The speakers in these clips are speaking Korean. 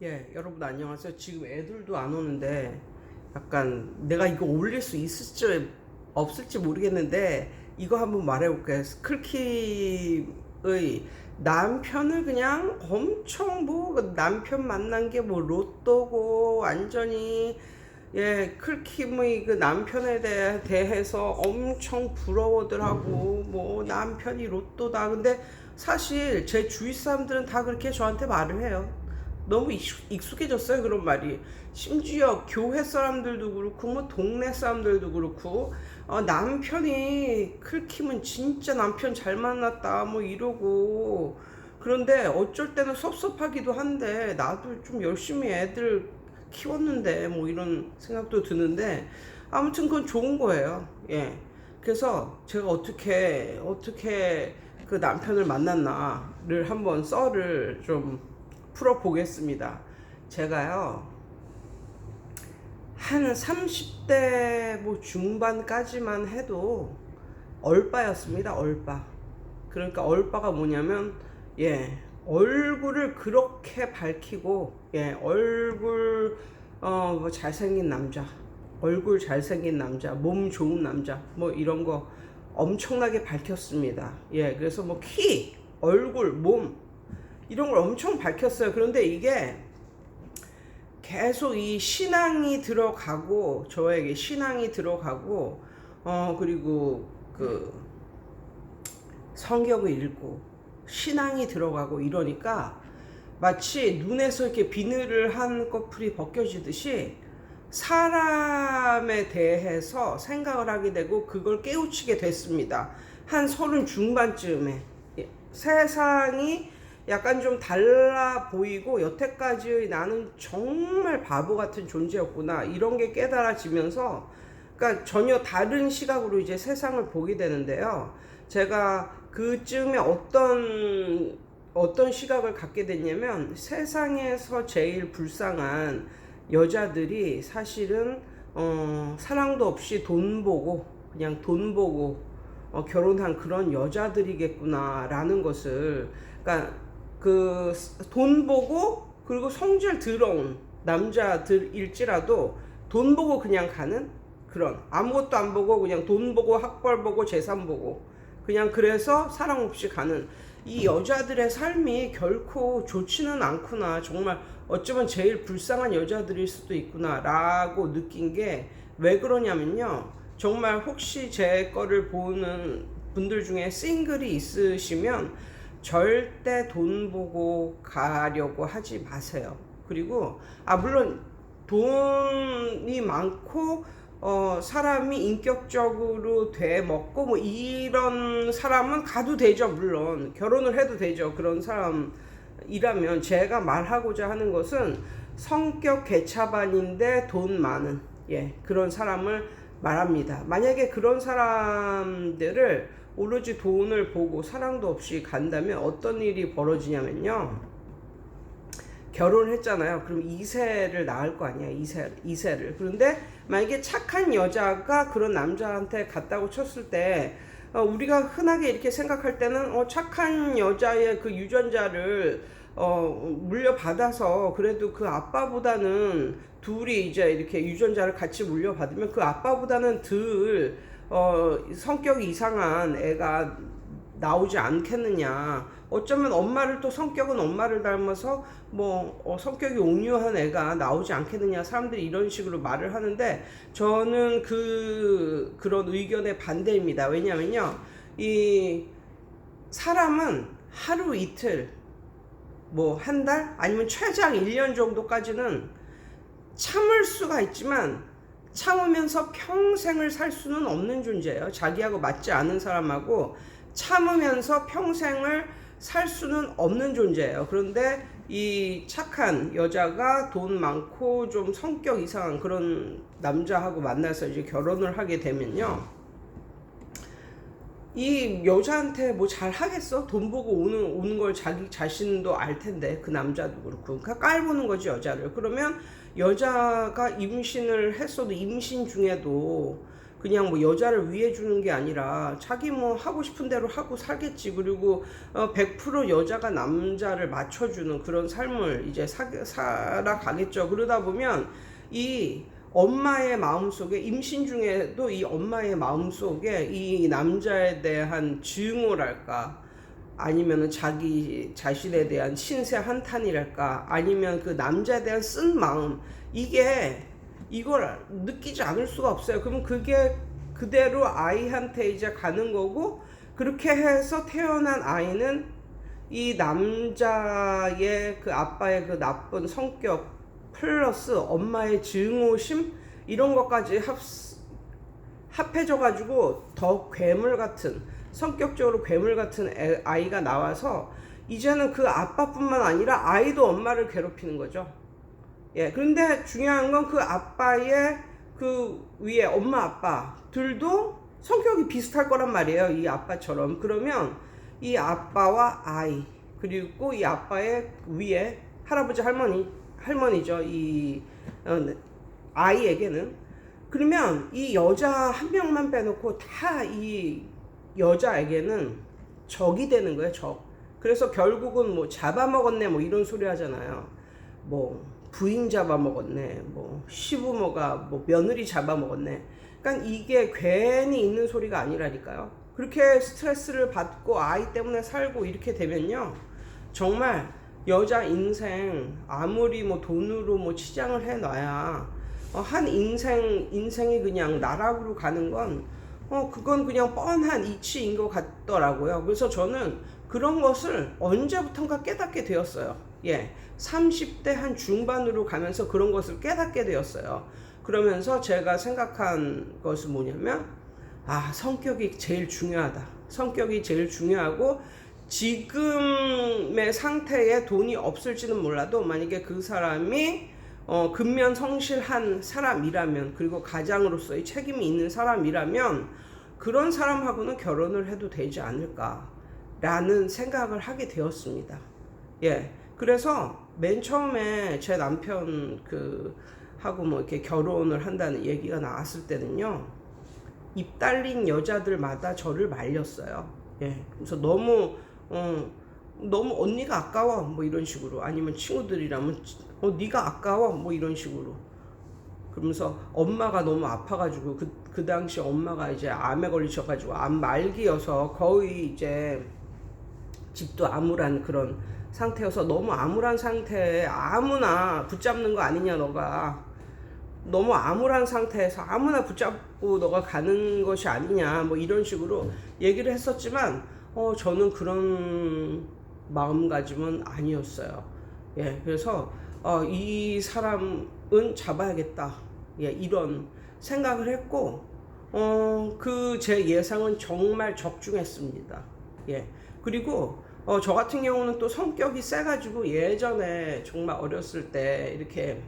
예, 여러분 안녕하세요. 지금 애들도 안 오는데 약간 내가 이거 올릴 수 있을지 없을지 모르겠는데 이거 한번 말해볼게요. 스쿨킴의 남편을 그냥 엄청 뭐 남편 만난 게 뭐 로또고 완전히 예, 클킴의 그 남편에 대해서 엄청 부러워들 하고 뭐 남편이 로또다. 근데 사실 제 주위 사람들은 다 그렇게 저한테 말을 해요. 너무 익숙해졌어요, 그런 말이. 심지어 교회 사람들도 그렇고 뭐 동네 사람들도 그렇고 남편이 클킴은 진짜 남편 잘 만났다 뭐 이러고. 그런데 어쩔 때는 섭섭하기도 한데 나도 좀 열심히 애들 키웠는데 뭐 이런 생각도 드는데 아무튼 그건 좋은 거예요. 예. 그래서 제가 어떻게 그 남편을 만났나를 한번 썰을 좀 풀어보겠습니다. 제가요, 한 30대 뭐 중반까지만 해도 얼빠였습니다. 얼빠. 그러니까 얼빠가 뭐냐면, 예, 얼굴을 그렇게 밝히고, 예, 얼굴, 뭐 잘생긴 남자, 얼굴 잘생긴 남자, 몸 좋은 남자, 뭐 이런 거 엄청나게 밝혔습니다. 예, 그래서 뭐 키, 얼굴, 몸, 이런 걸 엄청 밝혔어요. 그런데 이게 계속 이 신앙이 들어가고 저에게 신앙이 들어가고 그리고 그 성경을 읽고 신앙이 들어가고 이러니까 마치 눈에서 이렇게 비늘을 한 커플이 벗겨지듯이 사람에 대해서 생각을 하게 되고 그걸 깨우치게 됐습니다. 한 30 중반쯤에 세상이 약간 좀 달라 보이고 여태까지 나는 정말 바보 같은 존재였구나 이런 게 깨달아지면서 그러니까 전혀 다른 시각으로 이제 세상을 보게 되는데요. 제가 그쯤에 어떤 시각을 갖게 됐냐면 세상에서 제일 불쌍한 여자들이 사실은 사랑도 없이 돈 보고 그냥 돈 보고 결혼한 그런 여자들이겠구나라는 것을 그러니까 그 돈 보고 그리고 성질 더러운 남자들일지라도 돈 보고 그냥 가는 그런 아무것도 안 보고 그냥 돈 보고 학벌 보고 재산 보고 그냥 그래서 사랑 없이 가는 이 여자들의 삶이 결코 좋지는 않구나. 정말 어쩌면 제일 불쌍한 여자들일 수도 있구나 라고 느낀 게 왜 그러냐면요. 정말 혹시 제 거를 보는 분들 중에 싱글이 있으시면 절대 돈 보고 가려고 하지 마세요. 그리고 물론 돈이 많고 사람이 인격적으로 돼 먹고 뭐 이런 사람은 가도 되죠. 물론 결혼을 해도 되죠. 그런 사람이라면 제가 말하고자 하는 것은 성격 개차반인데 돈 많은 그런 사람을 말합니다. 만약에 그런 사람들을 오로지 돈을 보고 사랑도 없이 간다면 어떤 일이 벌어지냐면요. 결혼을 했잖아요. 그럼 2세를 낳을 거 아니야. 2세를. 그런데 만약에 착한 여자가 그런 남자한테 갔다고 쳤을 때 우리가 흔하게 이렇게 생각할 때는 착한 여자의 그 유전자를 물려받아서 그래도 그 아빠보다는 둘이 이제 이렇게 유전자를 같이 물려받으면 그 아빠보다는 덜 성격이 이상한 애가 나오지 않겠느냐. 어쩌면 엄마를 또 성격은 엄마를 닮아서 뭐 성격이 온유한 애가 나오지 않겠느냐. 사람들이 이런 식으로 말을 하는데 저는 그런 의견에 반대입니다. 왜냐면요. 이 사람은 하루 이틀 뭐 한 달 아니면 최장 1년 정도까지는 참을 수가 있지만 참으면서 평생을 살 수는 없는 존재예요. 자기하고 맞지 않은 사람하고 참으면서 평생을 살 수는 없는 존재예요. 그런데 이 착한 여자가 돈 많고 좀 성격 이상한 그런 남자하고 만나서 이제 결혼을 하게 되면요. 이 여자한테 뭐 잘 하겠어? 돈 보고 오는 걸 자기 자신도 알 텐데 그 남자도 그렇고 그러니까 깔보는 거지 여자를. 그러면 여자가 임신을 했어도 임신 중에도 그냥 뭐 여자를 위해 주는 게 아니라 자기 뭐 하고 싶은 대로 하고 살겠지. 그리고 100% 여자가 남자를 맞춰주는 그런 삶을 이제 살아가겠죠. 그러다 보면 이 엄마의 마음속에, 임신 중에도 이 엄마의 마음속에 이 남자에 대한 증오랄까, 아니면 자기 자신에 대한 신세 한탄이랄까, 아니면 그 남자에 대한 쓴 마음, 이걸 느끼지 않을 수가 없어요. 그럼 그게 그대로 아이한테 이제 가는 거고, 그렇게 해서 태어난 아이는 이 남자의 그 아빠의 그 나쁜 성격 플러스 엄마의 증오심, 이런 것까지 합해져 가지고 더 괴물 같은, 성격적으로 괴물 같은 아이가 나와서 이제는 그 아빠뿐만 아니라 아이도 엄마를 괴롭히는 거죠. 예, 그런데 중요한 건 그 아빠의 그 위에 엄마 아빠들도 성격이 비슷할 거란 말이에요. 이 아빠처럼. 그러면 이 아빠와 아이, 그리고 이 아빠의 위에 할아버지 할머니죠. 이 아이에게는. 그러면 이 여자 한 명만 빼놓고 다 이 여자에게는 적이 되는 거예요. 적. 그래서 결국은 뭐 잡아먹었네 뭐 이런 소리 하잖아요. 뭐 부인 잡아먹었네, 뭐 시부모가 뭐 며느리 잡아먹었네. 그러니까 이게 괜히 있는 소리가 아니라니까요. 그렇게 스트레스를 받고 아이 때문에 살고 이렇게 되면요, 정말 여자 인생 아무리 뭐 돈으로 뭐 치장을 해놔야 한 인생이 그냥 나락으로 가는 건 그건 그냥 뻔한 이치인 것 같더라고요. 그래서 저는 그런 것을 언제부턴가 깨닫게 되었어요. 예, 30대 한 중반으로 가면서 그런 것을 깨닫게 되었어요. 그러면서 제가 생각한 것은 뭐냐면, 성격이 제일 중요하다. 성격이 제일 중요하고, 지금의 상태에 돈이 없을지는 몰라도 만약에 그 사람이 근면성실한 사람이라면, 그리고 가장으로서의 책임이 있는 사람이라면 그런 사람하고는 결혼을 해도 되지 않을까라는 생각을 하게 되었습니다. 예, 그래서 맨 처음에 제 남편 하고 뭐 이렇게 결혼을 한다는 얘기가 나왔을 때는요, 입 달린 여자들마다 저를 말렸어요. 예, 그래서 너무 언니가 아까워 뭐 이런 식으로, 아니면 친구들이라면 네가 아까워 뭐 이런 식으로. 그러면서 엄마가 너무 아파가지고 그 당시 엄마가 이제 암에 걸리셔가지고 암 말기여서 거의 이제 집도 암울한 그런 상태여서, 너무 암울한 상태에 아무나 붙잡는 거 아니냐 너가, 너무 암울한 상태에서 아무나 붙잡고 너가 가는 것이 아니냐 뭐 이런 식으로 얘기를 했었지만 저는 그런 마음가짐은 아니었어요. 예, 그래서 이 사람은 잡아야겠다, 예, 이런 생각을 했고, 그 제 예상은 정말 적중했습니다. 예, 그리고 저 같은 경우는 또 성격이 세가지고 예전에 정말 어렸을 때 이렇게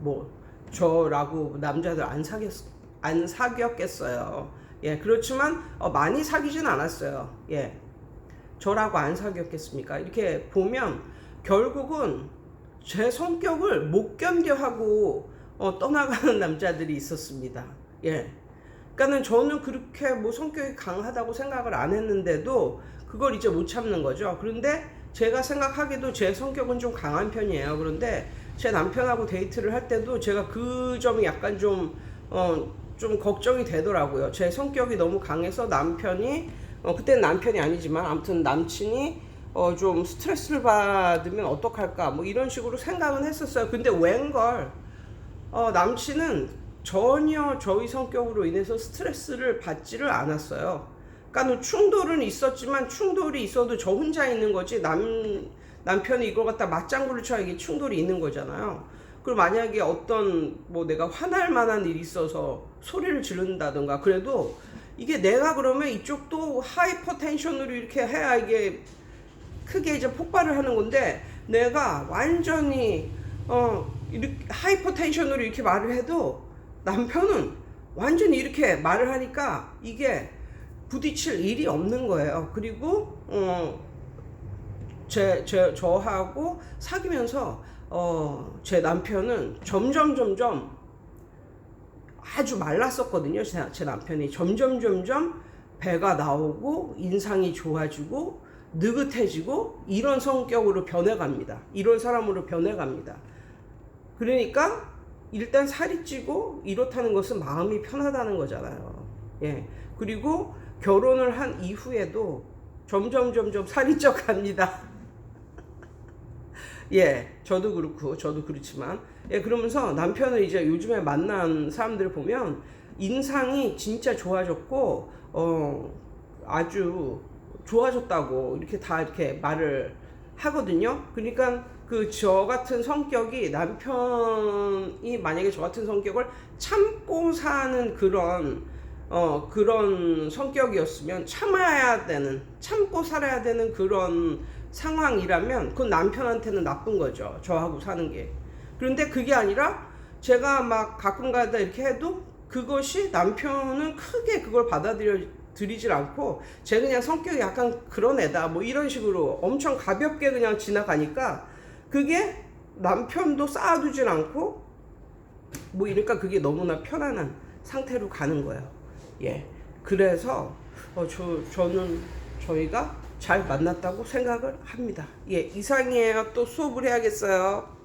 뭐 저라고 남자들 안 사귀었겠어요. 예, 그렇지만 많이 사귀진 않았어요. 예, 저라고 안 사귀었겠습니까? 이렇게 보면 결국은 제 성격을 못 견뎌하고 떠나가는 남자들이 있었습니다. 예, 그러니까는 저는 그렇게 뭐 성격이 강하다고 생각을 안 했는데도 그걸 이제 못 참는 거죠. 그런데 제가 생각하기에도 제 성격은 좀 강한 편이에요. 그런데 제 남편하고 데이트를 할 때도 제가 그 점이 약간 좀 걱정이 되더라고요. 제 성격이 너무 강해서 남편이, 그때는 남편이 아니지만 아무튼 남친이 좀 스트레스를 받으면 어떡할까 뭐 이런 식으로 생각은 했었어요. 근데 웬걸 남친은 전혀 저희 성격으로 인해서 스트레스를 받지를 않았어요. 그러니까 충돌은 있었지만, 충돌이 있어도 저 혼자 있는 거지, 남편이 이걸 갖다 맞장구를 쳐야 이게 충돌이 있는 거잖아요. 그리고 만약에 뭐 내가 화날 만한 일이 있어서 소리를 지른다든가 그래도 이게 내가 그러면 이쪽도 하이퍼 텐션으로 이렇게 해야 이게 크게 이제 폭발을 하는 건데, 내가 완전히 이렇게 하이퍼 텐션으로 이렇게 말을 해도 남편은 완전히 이렇게 말을 하니까 이게 부딪힐 일이 없는 거예요. 그리고 저하고 사귀면서 제 남편은 점점 아주 말랐었거든요. 제 남편이 점점 배가 나오고 인상이 좋아지고 느긋해지고 이런 성격으로 변해갑니다. 이런 사람으로 변해갑니다. 그러니까 일단 살이 찌고 이렇다는 것은 마음이 편하다는 거잖아요. 예. 그리고 결혼을 한 이후에도 점점 살이 쪄갑니다. 예, 저도 그렇고, 저도 그렇지만. 예, 그러면서 남편을 이제 요즘에 만난 사람들을 보면 인상이 진짜 좋아졌고, 아주 좋아졌다고 이렇게 다 이렇게 말을 하거든요. 그러니까 그 저 같은 성격이 남편이 만약에 저 같은 성격을 참고 사는 그런 성격이었으면 참고 살아야 되는 그런 상황이라면 그건 남편한테는 나쁜 거죠. 저하고 사는 게. 그런데 그게 아니라 제가 막 가끔가다 이렇게 해도 그것이 남편은 크게 그걸 받아들이질 않고 제가 그냥 성격이 약간 그런 애다 뭐 이런 식으로 엄청 가볍게 그냥 지나가니까 그게 남편도 쌓아두질 않고 뭐 이러니까 그게 너무나 편안한 상태로 가는 거예요. 예. 그래서 저는 저희가 잘 만났다고 생각을 합니다. 예, 이상이에요. 또 수업을 해야겠어요.